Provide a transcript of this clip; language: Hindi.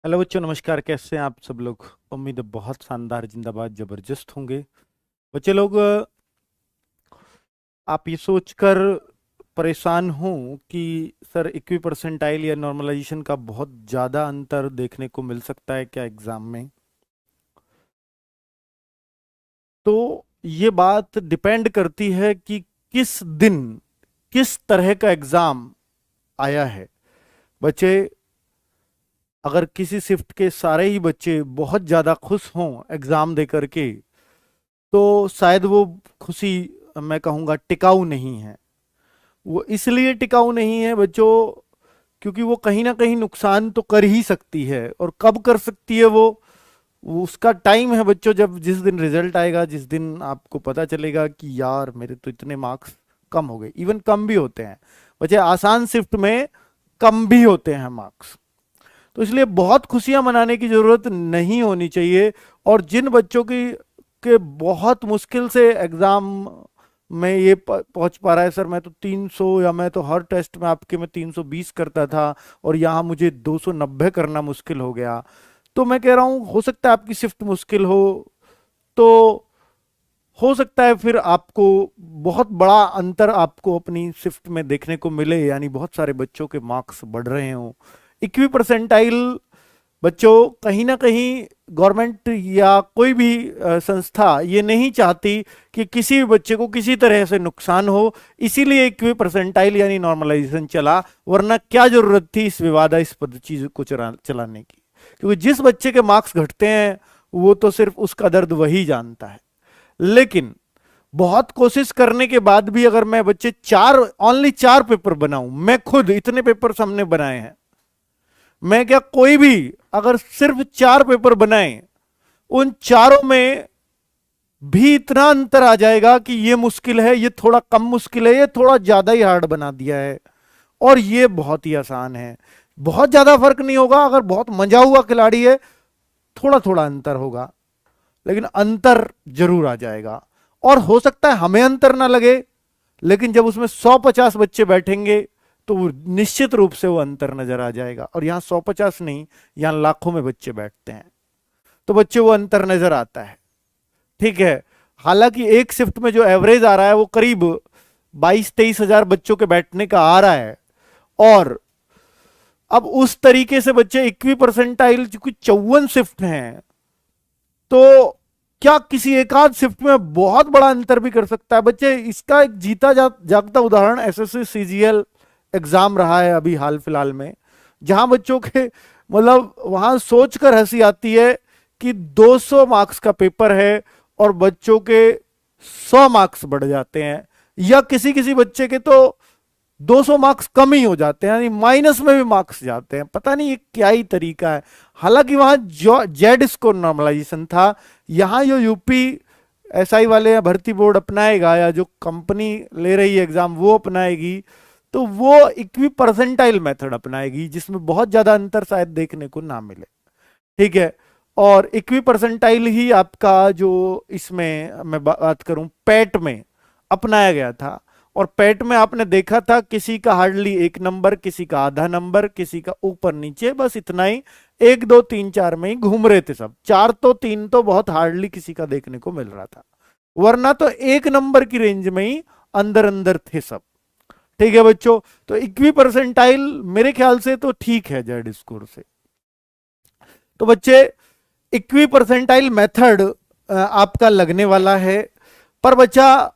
हेलो बच्चों, नमस्कार। कैसे हैं आप सब लोग? उम्मीद है बहुत शानदार, जिंदाबाद, जबरदस्त होंगे। बच्चे लोग, आप ये सोचकर परेशान हो कि सर इक्वी परसेंटाइल या नॉर्मलाइजेशन का बहुत ज़्यादा अंतर देखने को मिल सकता है क्या एग्ज़ाम में? तो ये बात डिपेंड करती है कि किस दिन किस तरह का एग्ज़ाम आया है। बच्चे, अगर किसी शिफ्ट के सारे ही बच्चे बहुत ज़्यादा खुश हों एग्ज़ाम दे करके, तो शायद वो खुशी, मैं कहूँगा, टिकाऊ नहीं है। वो इसलिए टिकाऊ नहीं है बच्चों, क्योंकि वो कहीं ना कहीं नुकसान तो कर ही सकती है। और कब कर सकती है वो उसका टाइम है बच्चों, जब जिस दिन रिजल्ट आएगा, जिस दिन आपको पता चलेगा कि यार मेरे तो इतने मार्क्स कम हो गए। इवन कम भी होते हैं बच्चे, आसान शिफ्ट में कम भी होते हैं मार्क्स। तो इसलिए बहुत खुशियां मनाने की जरूरत नहीं होनी चाहिए। और जिन बच्चों की के बहुत मुश्किल से एग्जाम में ये पहुंच पा रहा है, सर मैं तो 300, या मैं तो हर टेस्ट में आपके में 320 करता था और यहाँ मुझे 290 करना मुश्किल हो गया। तो मैं कह रहा हूँ, हो सकता है आपकी शिफ्ट मुश्किल हो, तो हो सकता है फिर आपको बहुत बड़ा अंतर आपको अपनी शिफ्ट में देखने को मिले, यानी बहुत सारे बच्चों के मार्क्स बढ़ रहे हों। इक्वी परसेंटाइल बच्चों, कहीं ना कहीं गवर्नमेंट या कोई भी संस्था ये नहीं चाहती कि किसी भी बच्चे को किसी तरह से नुकसान हो, इसीलिए इक्वी परसेंटाइल यानी नॉर्मलाइजेशन चला। वरना क्या जरूरत थी इस विवादास्पद चीज को चलाने की? क्योंकि जिस बच्चे के मार्क्स घटते हैं वो तो सिर्फ उसका दर्द वही जानता है। लेकिन बहुत कोशिश करने के बाद भी अगर मैं बच्चे ओनली 4 पेपर बनाऊं, मैं खुद इतने पेपर हमने बनाए हैं, मैं क्या, कोई भी अगर सिर्फ 4 पेपर बनाए, उन चारों में भी इतना अंतर आ जाएगा कि ये मुश्किल है, ये थोड़ा कम मुश्किल है, ये थोड़ा ज्यादा ही हार्ड बना दिया है, और ये बहुत ही आसान है। बहुत ज्यादा फर्क नहीं होगा। अगर बहुत मजा हुआ खिलाड़ी है, थोड़ा थोड़ा अंतर होगा, लेकिन अंतर जरूर आ जाएगा। और हो सकता है हमें अंतर ना लगे, लेकिन जब उसमें 150 बच्चे बैठेंगे तो निश्चित रूप से वो अंतर नजर आ जाएगा। और यहां 150 नहीं, यहां लाखों में बच्चे बैठते हैं, तो बच्चे वो अंतर नजर आता है। ठीक है। हालांकि एक शिफ्ट में जो एवरेज आ रहा है वो करीब 22-23 हजार बच्चों के बैठने का आ रहा है। और अब उस तरीके से बच्चे इक्वी परसेंटाइल, चूंकि 54 शिफ्ट हैं, तो क्या किसी एक आध शिफ्ट में बहुत बड़ा अंतर भी कर सकता है बच्चे? इसका एक जीता जागता उदाहरण एसएससी सीजीएल एग्जाम रहा है अभी हाल फिलहाल में, जहां बच्चों के, मतलब वहां सोचकर हंसी आती है कि 200 मार्क्स का पेपर है और बच्चों के 100 मार्क्स बढ़ जाते हैं, या किसी किसी बच्चे के तो 200 मार्क्स कम ही हो जाते हैं, यानी माइनस में भी मार्क्स जाते हैं। पता नहीं ये क्या ही तरीका है। हालांकि वहां जो जेड स्कोर नॉर्मलाइजेशन था, यहां जो यूपी एसआई वाले या भर्ती बोर्ड अपनाएगा, या जो कंपनी ले रही है एग्जाम वो अपनाएगी, तो वो इक्वी परसेंटाइल मेथड अपनाएगी, जिसमें बहुत ज्यादा अंतर शायद देखने को ना मिले। ठीक है। और इक्वी परसेंटाइल ही आपका जो, इसमें मैं बात करूं, पैट में अपनाया गया था। और पैट में आपने देखा था किसी का हार्डली 1 नंबर, किसी का आधा नंबर, किसी का ऊपर नीचे, बस इतना ही। 1 2 3 4 में ही घूम रहे थे सब। 4 तो 3 तो बहुत हार्डली किसी का देखने को मिल रहा था, वरना तो 1 नंबर की रेंज में ही अंदर अंदर थे सब। ठीक है बच्चों, तो इक्वी परसेंटाइल मेरे ख्याल से तो ठीक है जेड स्कोर से। तो बच्चे, इक्वी परसेंटाइल मेथड आपका लगने वाला है। पर बच्चा,